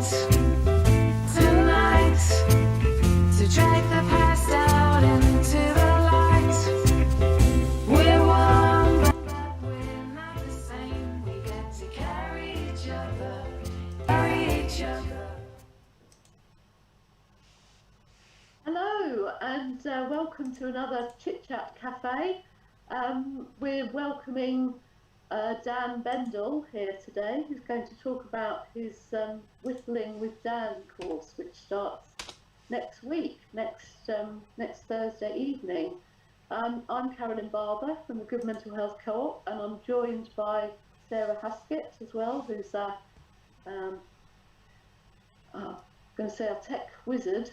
tonight, to drag the past out into the light. We're one, but we're not the same. We get to carry each other, carry each other. Hello and welcome to another Chit-Chat Cafe. We're welcoming Dan Bendel here today, who's going to talk about his Whittling with Dan course, which starts next week, next Thursday evening. I'm Carolyn Barber from the Good Mental Health Co-op, and I'm joined by Sarah Haskett as well, who's I'm going to say our tech wizard.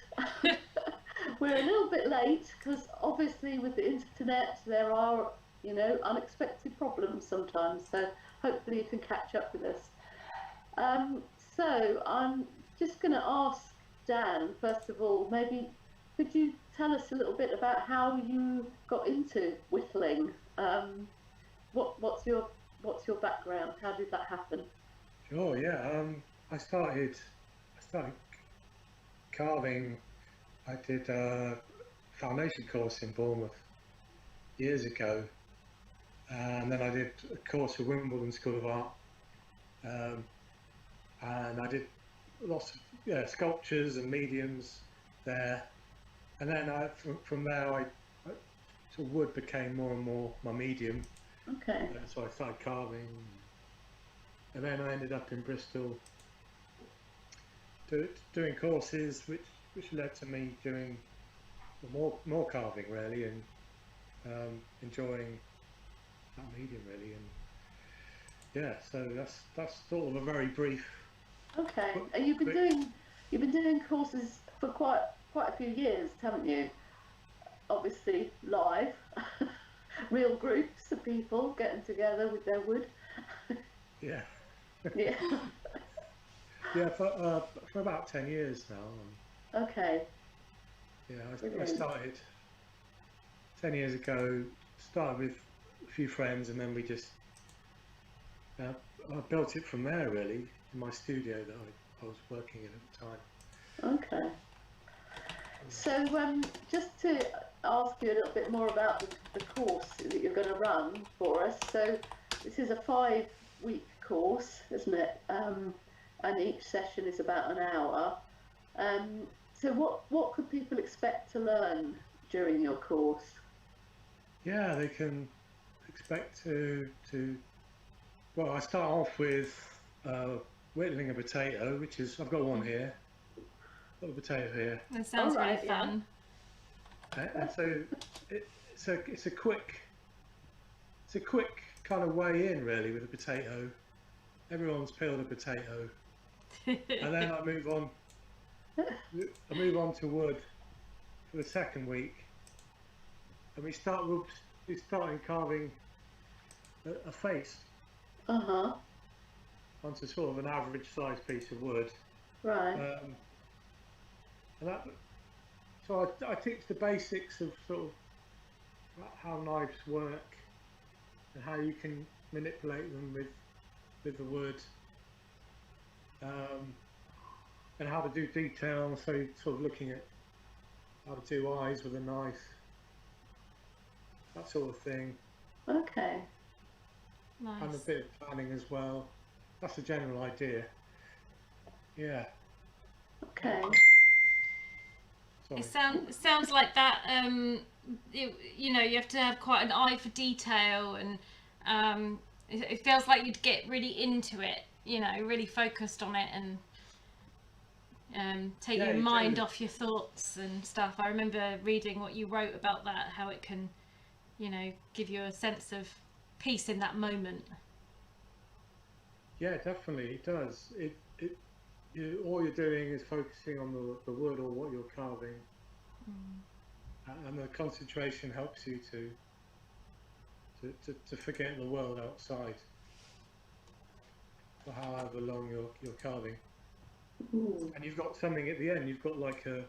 We're a little bit late because obviously with the internet there are, unexpected problems sometimes, so hopefully you can catch up with us. So I'm just going to ask Dan, first of all, maybe could you tell us a little bit about how you got into whittling? What's your background? How did that happen? Sure, yeah. I started carving. I did a foundation course in Bournemouth years ago, and then I did a course at Wimbledon School of Art, and I did lots of sculptures and mediums there, and then from there so wood became more and more my medium. Okay. So I started carving, and then I ended up in Bristol doing courses which led to me doing more carving really, and enjoying that medium really, and so that's sort of a very brief. Okay, and you've been doing courses for quite a few years, haven't you? Obviously live, real groups of people getting together with their wood. Yeah. Yeah. Yeah, for about 10 years now. Okay. Yeah, I started 10 years ago. Started with a few friends, and then we just I built it from there really, in my studio that I was working in at the time. Okay. So just to ask you a little bit more about the course that you're going to run for us. So this is a 5-week course, isn't it? And each session is about an hour. So what could people expect to learn during your course? Yeah, they can expect to well, I start off with whittling a potato, which is, I've got one here. Got a potato here. That sounds really fun. And so it's a quick kind of way in really with a potato. Everyone's peeled a potato, and then I move on to wood for the second week, and we start carving a face onto sort of an average sized piece of wood. Right. So I teach the basics of sort of how knives work and how you can manipulate them with the wood, and how to do detail. So sort of looking at how to do eyes with a knife, that sort of thing. Okay. Nice. And a bit of planning as well. That's the general idea. Yeah. Okay. Sorry. It sounds like that. You have to have quite an eye for detail, and it feels like you'd get really into it. Really focused on it, and take your mind off your thoughts and stuff. I remember reading what you wrote about that, how it can, give you a sense of peace in that moment. Yeah, definitely it does. All you're doing is focusing on the wood or what you're carving, and the concentration helps you to forget the world outside for however long you're carving. And you've got something at the end. You've got like a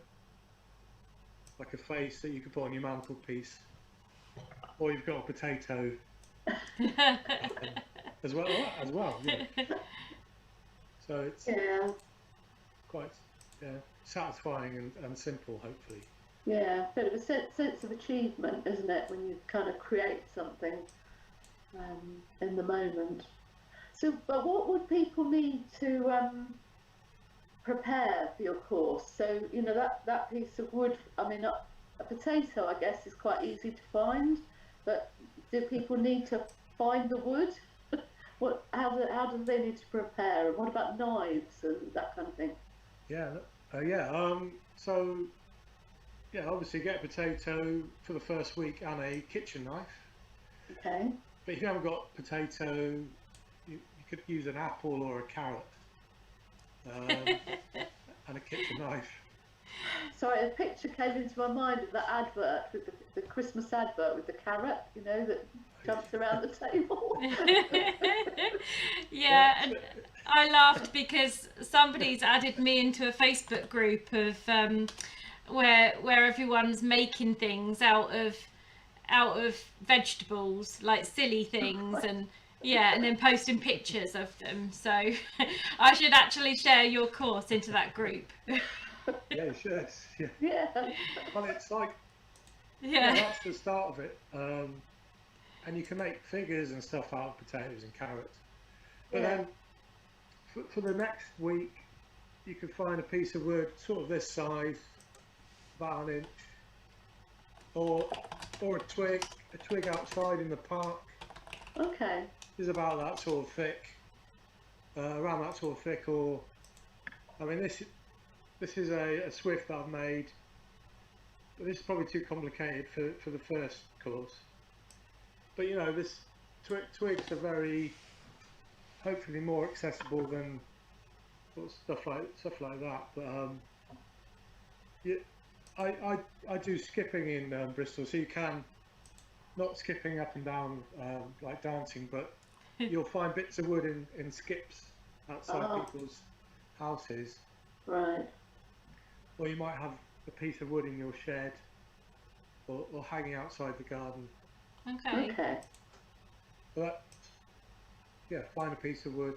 face that you could put on your mantelpiece, or you've got a potato as well. Yeah. So it's quite satisfying and simple, hopefully. Yeah, bit of a sense of achievement, isn't it, when you kind of create something in the moment. So, but what would people need to prepare for your course? So, you know, that piece of wood, I mean, a potato, I guess, is quite easy to find, but do people need to find the wood? How do they need to prepare? And what about knives and that kind of thing? Yeah, so yeah, obviously get a potato for the first week and a kitchen knife. Okay. But if you haven't got potato, you could use an apple or a carrot, and a kitchen knife. Sorry, a picture came into my mind of that advert with the Christmas advert with the carrot, you know, that jumps around the table. Yeah, and I laughed because somebody's added me into a Facebook group of where everyone's making things out of vegetables, like silly things, and yeah, and then posting pictures of them. So I should actually share your course into that group. Yeah, you should. Yeah. Yeah. Well, it's like, Yeah. that's the start of it. And you can make figures and stuff out of potatoes and carrots. But Yeah. then for the next week, you can find a piece of wood sort of this size, about an inch, or a twig outside in the park Okay. is about that sort of thick, around that sort of thick. Or, I mean, this is a swift that I've made, but this is probably too complicated for the first course. But you know, this twigs are very, hopefully more accessible than sort of stuff like that. But yeah, I do skipping in Bristol, so you can, not skipping up and down like dancing, but you'll find bits of wood in skips outside people's houses. Right. Or you might have a piece of wood in your shed, or hanging outside the garden. Okay. Okay. But yeah, find a piece of wood.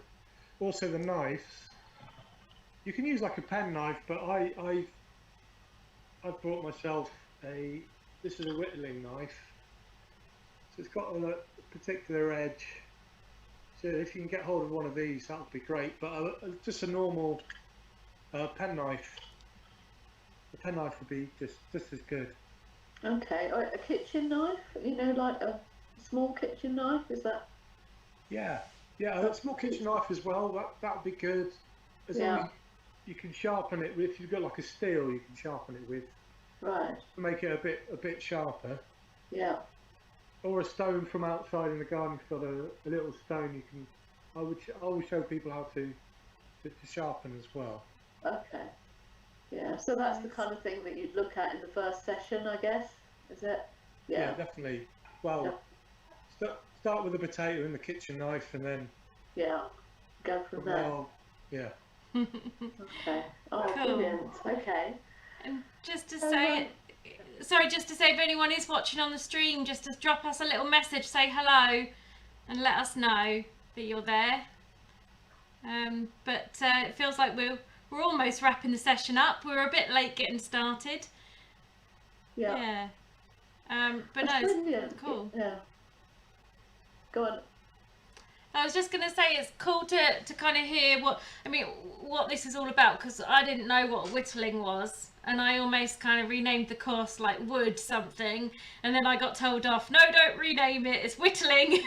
Also the knives, you can use like a pen knife, but I bought myself this is a Whittling knife, so it's got a particular edge. So if you can get hold of one of these, that would be great. But just a normal pen knife. The pen knife would be just as good. Okay. Or a kitchen knife, you know, like a small kitchen knife, is that? Yeah, a small kitchen knife as well. That would be good. As long as you can sharpen it. If you've got like a steel, you can sharpen it with. Right. To make it a bit sharper. Yeah. Or a stone from outside in the garden. If you've got a little stone, you can. I will show people how to sharpen as well. Okay. Yeah. So that's the kind of thing that you'd look at in the first session, I guess. Is it? Yeah, definitely. Well, start with the potato and the kitchen knife, and then go from there. well, yeah. Okay. Oh, Cool. brilliant. Okay. And just to say, if anyone is watching on the stream, just to drop us a little message, say hello, and let us know that you're there. But it feels like we're almost wrapping the session up. We're a bit late getting started. Yeah. But That's no, brilliant. it's cool. Yeah. Go on. I was just going to say it's cool to kind of hear what this is all about, because I didn't know what whittling was, and I almost kind of renamed the course like wood something, and then I got told off, no, don't rename it, it's whittling.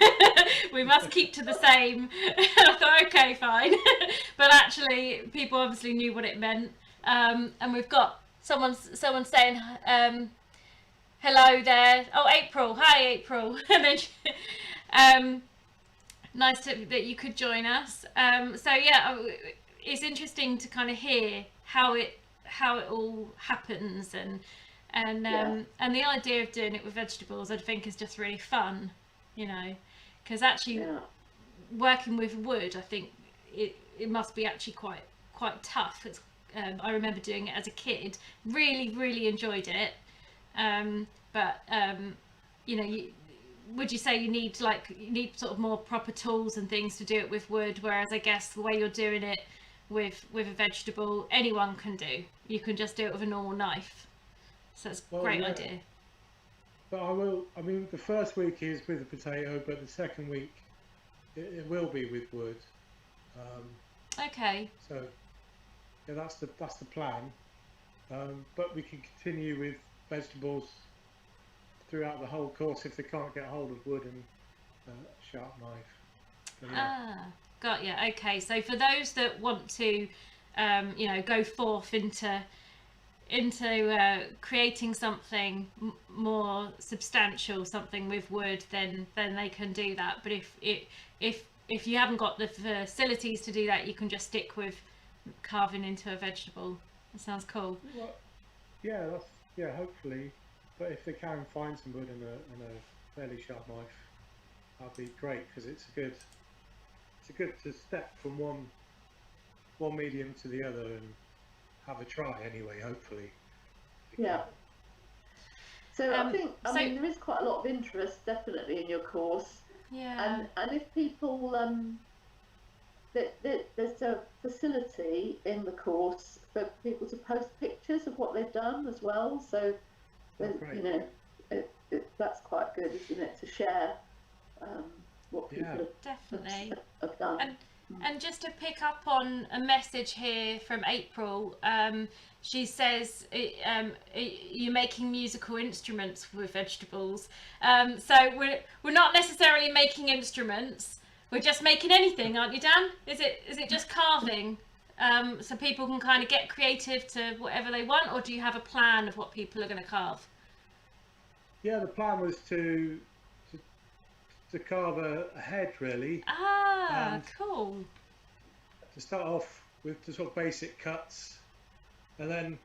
We must keep to the same. And I thought, okay, fine. But actually people obviously knew what it meant. And we've got someone saying hello there. Oh, April. Hi, April. And then nice that you could join us. So yeah, it's interesting to kind of hear how it all happens, and the idea of doing it with vegetables, I think, is just really fun, you know, because actually working with wood, I think it must be actually quite tough. I remember doing it as a kid, really enjoyed it, but you know, would you say you need sort of more proper tools and things to do it with wood, whereas I guess the way you're doing it with a vegetable, anyone can do. You can just do it with a normal knife. So it's a great idea. But I mean, the first week is with the potato, but the second week it will be with wood. Okay. So yeah, that's the plan. But we can continue with vegetables throughout the whole course if they can't get hold of wood and a sharp knife. But yeah. Got you. Okay, so for those that want to, go forth into creating something more substantial, something with wood, then they can do that. But if you haven't got the facilities to do that, you can just stick with carving into a vegetable. That sounds cool. Well, yeah, hopefully. But if they can find some wood and a fairly sharp knife, that'd be great, because it's good to step from one medium to the other and have a try anyway, hopefully. Yeah. So I mean, there is quite a lot of interest definitely in your course. Yeah. And if people there's a facility in the course for people to post pictures of what they've done as well. So that's quite good, isn't it, to share what people have done. And just to pick up on a message here from April, she says you're making musical instruments with vegetables. So we're not necessarily making instruments. We're just making anything, aren't you, Dan? Is it just carving? So people can kind of get creative to whatever they want, or do you have a plan of what people are going to carve? Yeah, the plan was to carve a head, really. Cool. To start off with the sort of basic cuts, and then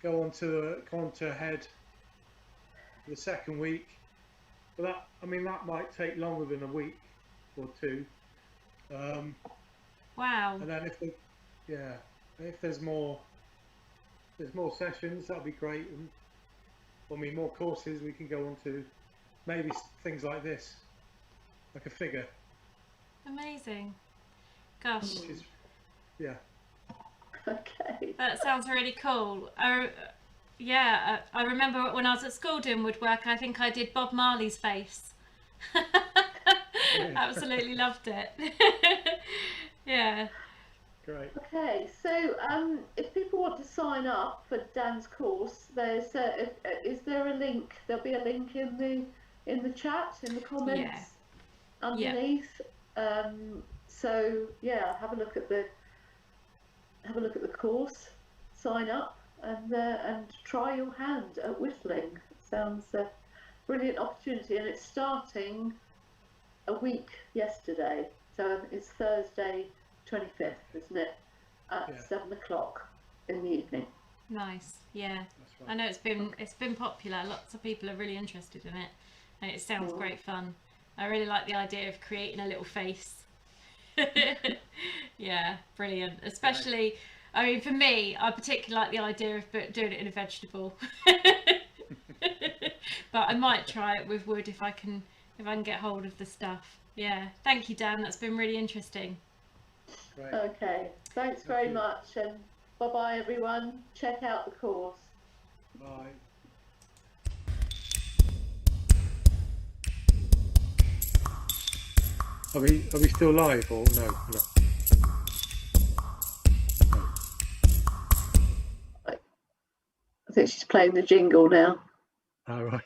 go on to a head for the second week. But that might take longer than a week or two. Wow. And then if there's more sessions, that'd be great. And more courses we can go on to, maybe things like this, like a figure. Amazing. Gosh. Which is, yeah. Okay. That sounds really cool. I remember when I was at school doing woodwork, I think I did Bob Marley's face. Absolutely loved it. Yeah. Great. Okay, so if people want to sign up for Dan's course, is there a link? There'll be a link in the chat, in the comments underneath. So yeah, have a look at the course, sign up, and try your hand at whittling. Sounds a brilliant opportunity, and it's starting a week yesterday, so it's Thursday 25th, isn't it, at 7 o'clock in the evening. Nice. Yeah. That's right. I know it's been popular. Lots of people are really interested in it, and it sounds great fun. I really like the idea of creating a little face. Yeah, brilliant. Especially, I mean, for me, I particularly like the idea of doing it in a vegetable. But I might try it with wood if I can get hold of the stuff. Yeah. Thank you, Dan. That's been really interesting. Great. Okay, thanks very much, and bye-bye everyone. Check out the course. Bye. Are we still live or no? I think she's playing the jingle now. All right.